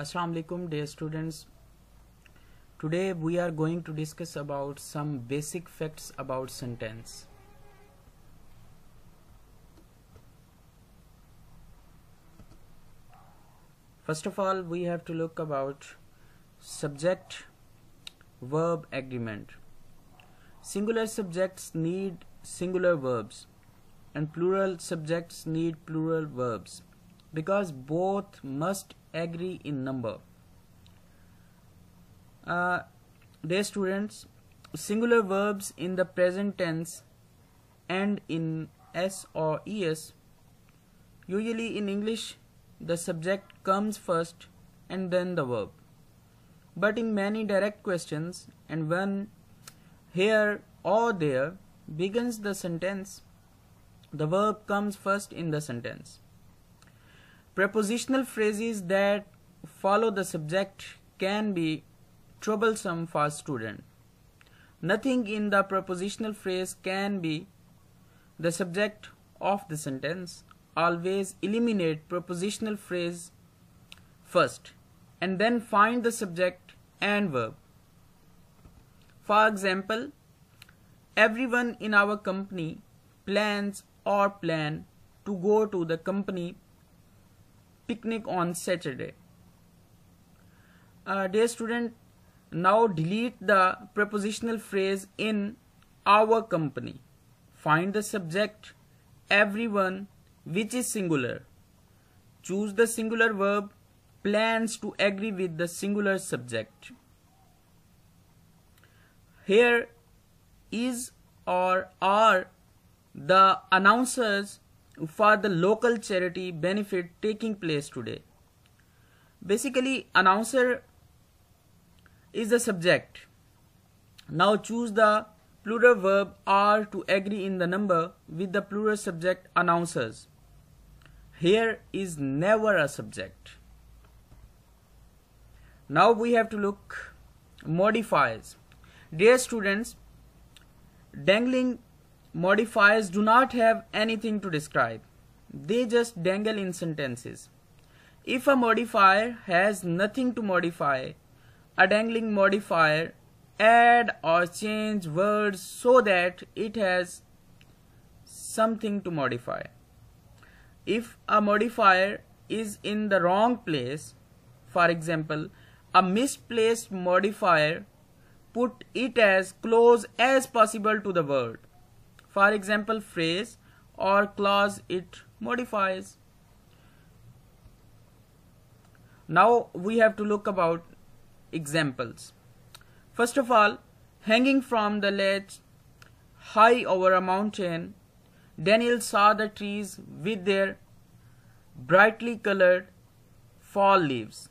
Assalamu alaikum dear students. Today we are going to discuss about some basic facts about sentence. First of all, we have to look about subject verb agreement. Singular subjects need singular verbs and plural subjects need plural verbs because both must agree in number. Dear students, singular verbs in the present tense end in s or es. Usually in English, the subject comes first and then the verb. But in many direct questions, and when here or there begins the sentence, the verb comes first in the sentence. Prepositional phrases that follow the subject can be troublesome for a student. Nothing in the prepositional phrase can be the subject of the sentence. Always eliminate prepositional phrase first and then find the subject and verb. For example, everyone in our company plans or plan to go to the company picnic on Saturday. Dear student, now delete the prepositional phrase in our company. Find the subject everyone which is singular. Choose the singular verb plans to agree with the singular subject. Here is or are the announcers for the local charity benefit taking place today. Basically, announcer is the subject. Now choose the plural verb are to agree in the number with the plural subject announcers. Here is never a subject. Now we have to look modifiers. Dear students, dangling modifiers do not have anything to describe. They just dangle in sentences. If a modifier has nothing to modify, a dangling modifier add or change words so that it has something to modify. If a modifier is in the wrong place, for example, a misplaced modifier, put it as close as possible to the word. For example, phrase or clause it modifies. Now we have to look about examples. First of all, hanging from the ledge high over a mountain, Daniel saw the trees with their brightly colored fall leaves.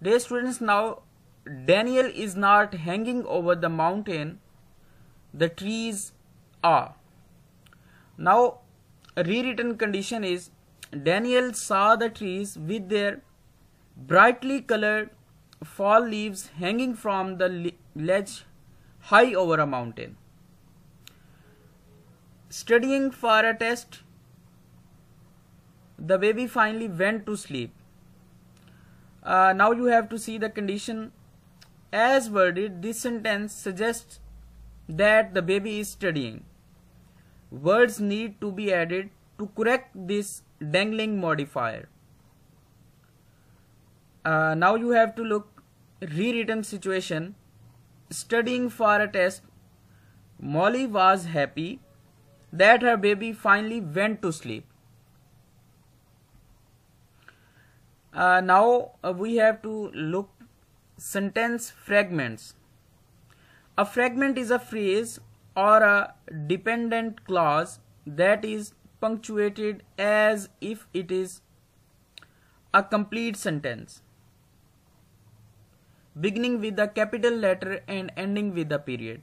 Dear students, now Daniel is not hanging over the mountain, the trees are. Now a rewritten condition is Daniel saw the trees with their brightly colored fall leaves hanging from the ledge high over a mountain. Studying for a test, the baby finally went to sleep. Now you have to see the condition as worded. This sentence suggests that the baby is studying. Words need to be added to correct this dangling modifier. Now you have to look rewritten situation. Studying for a test, Molly was happy that her baby finally went to sleep. Now we have to look sentence fragments. A fragment is a phrase or a dependent clause that is punctuated as if it is a complete sentence, beginning with a capital letter and ending with a period.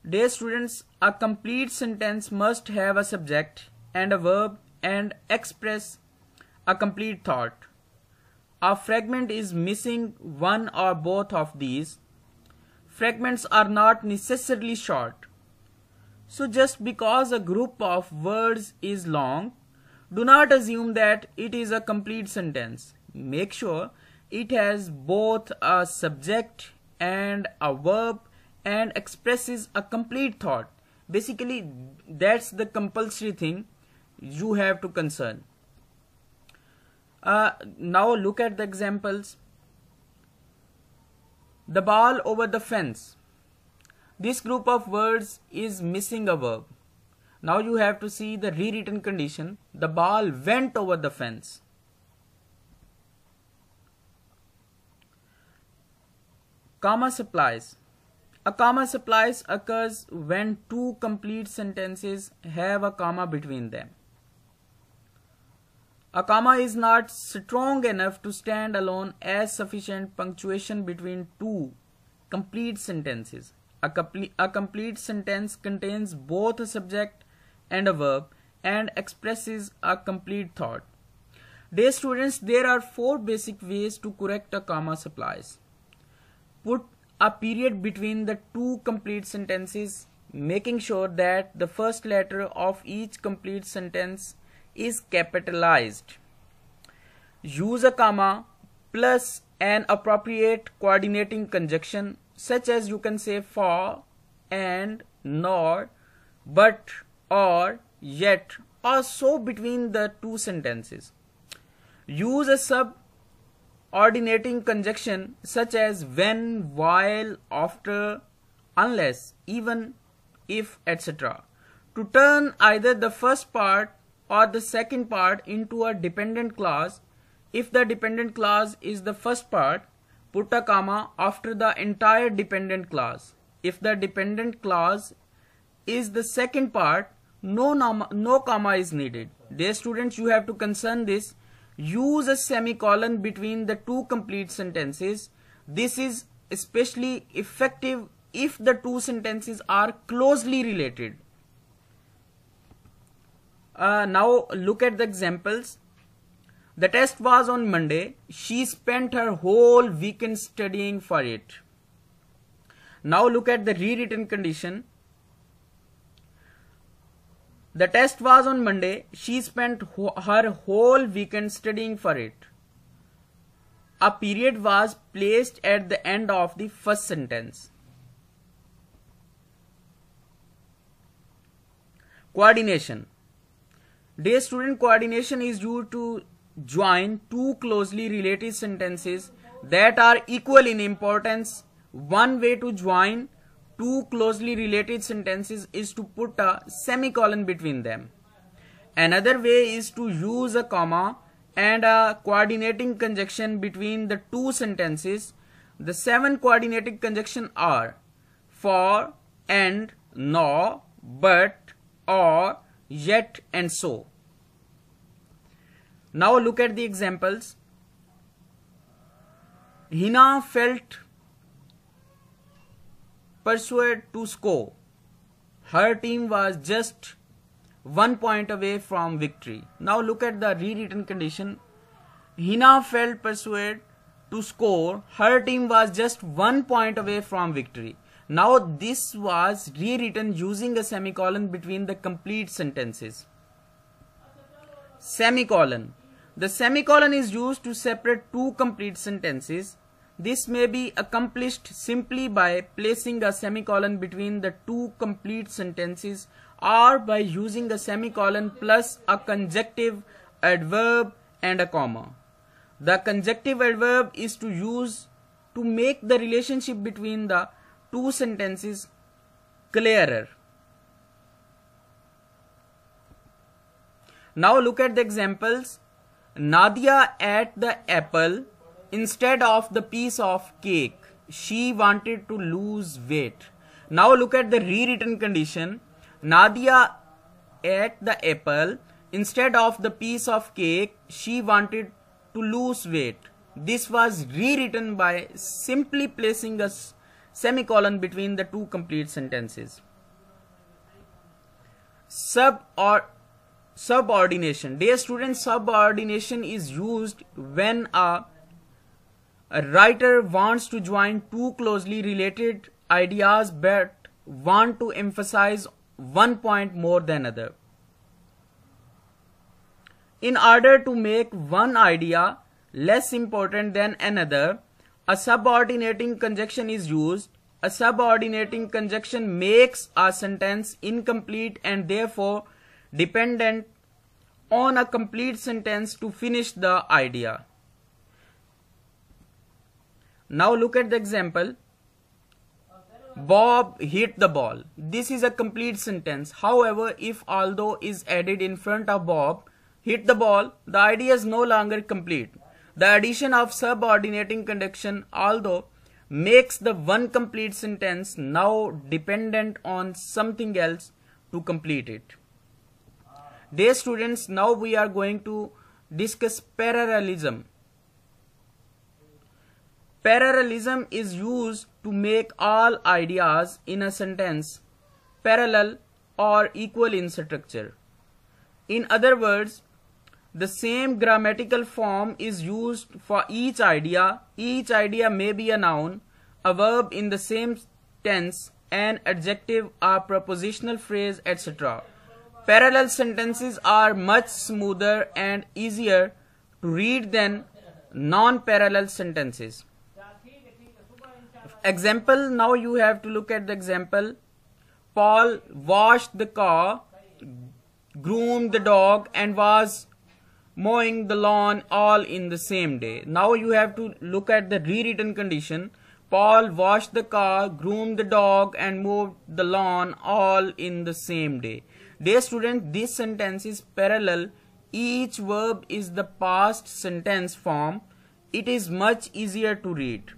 Dear students, a complete sentence must have a subject and a verb and express a complete thought. A fragment is missing one or both of these. Fragments are not necessarily short. So just because a group of words is long Do not assume that it is a complete sentence. Make sure it has both a subject and a verb and expresses a complete thought. Basically, that's the compulsory thing you have to concern. Now look at the examples. The ball over the fence. This group of words is missing a verb. Now you have to see the rewritten condition. The ball went over the fence. Comma supplies. A comma supplies occurs when two complete sentences have a comma between them. A comma is not strong enough to stand alone as sufficient punctuation between two complete sentences. A complete sentence contains both a subject and a verb and expresses a complete thought. Dear students, there are 4 basic ways to correct a comma supplies. Put a period between the two complete sentences, making sure that the first letter of each complete sentence is capitalized. Use a comma plus an appropriate coordinating conjunction, such as you can say for, and, nor, but, or, yet, or so between the two sentences. Use a subordinating conjunction such as when, while, after, unless, even, if, etc. to turn either the first part or the second part into a dependent clause. If the dependent clause is the first part, put a comma after the entire dependent clause. If the dependent clause is the second part, no comma is needed. Dear students, you have to concern this. Use a semicolon between the two complete sentences. This is especially effective if the two sentences are closely related. Now look at the examples. The test was on Monday. She spent her whole weekend studying for it. Now look at the rewritten condition. The test was on Monday. She spent her whole weekend studying for it. A period was placed at the end of the first sentence. Coordination. Dear student, coordination is used to join two closely related sentences that are equal in importance. One way to join two closely related sentences is to put a semicolon between them. Another way is to use a comma and a coordinating conjunction between the two sentences. The 7 coordinating conjunctions are for, and, nor, but, or, yet, and so. Now look at the examples. Hina felt persuaded to score. Her team was just 1 point away from victory. Now look at the rewritten condition. Hina felt persuaded to score. Her team was just 1 point away from victory. Now this was rewritten using a semicolon between the complete sentences. Semicolon. The semicolon is used to separate two complete sentences. This may be accomplished simply by placing a semicolon between the two complete sentences or by using a semicolon plus a conjunctive adverb and a comma. The conjunctive adverb is to use to make the relationship between the two sentences clearer. Now look at the examples. Nadia ate the apple instead of the piece of cake. She wanted to lose weight. Now look at the rewritten condition. Nadia ate the apple instead of the piece of cake. She wanted to lose weight. This was rewritten by simply placing a semicolon between the two complete sentences. Subordination. Dear students, subordination is used when a writer wants to join two closely related ideas but want to emphasize one point more than other. In order to make one idea less important than another, a subordinating conjunction is used. A subordinating conjunction makes a sentence incomplete and therefore dependent on a complete sentence to finish the idea. Now look at the example. Bob hit the ball. This is a complete sentence. However, if although is added in front of Bob hit the ball, the idea is no longer complete. The addition of subordinating conjunction although makes the one complete sentence now dependent on something else to complete it. Dear students, now we are going to discuss parallelism. Parallelism is used to make all ideas in a sentence parallel or equal in structure. In other words, the same grammatical form is used for each idea. Each idea may be a noun, a verb in the same tense, an adjective, a prepositional phrase, etc. Parallel sentences are much smoother and easier to read than non-parallel sentences. Example, now you have to look at the example. Paul washed the car, groomed the dog, and was mowing the lawn all in the same day. Now you have to look at the rewritten condition. Paul washed the car, groomed the dog, and mowed the lawn all in the same day. Dear student, this sentence is parallel. Each verb is the past sentence form. It is much easier to read.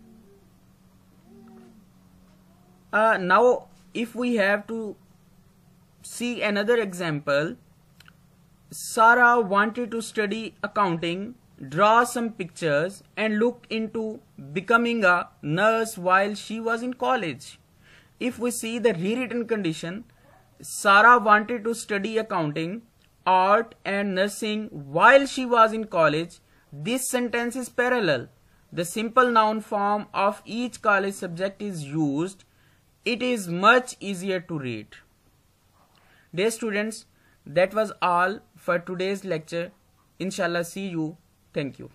Now if we have to see another example, Sarah wanted to study accounting, draw some pictures, and look into becoming a nurse while she was in college. If we see the rewritten condition, Sarah wanted to study accounting, art, and nursing while she was in college. This sentence is parallel. The simple noun form of each college subject is used. It is much easier to read. Dear students, that was all for today's lecture. Inshallah, see you. Thank you.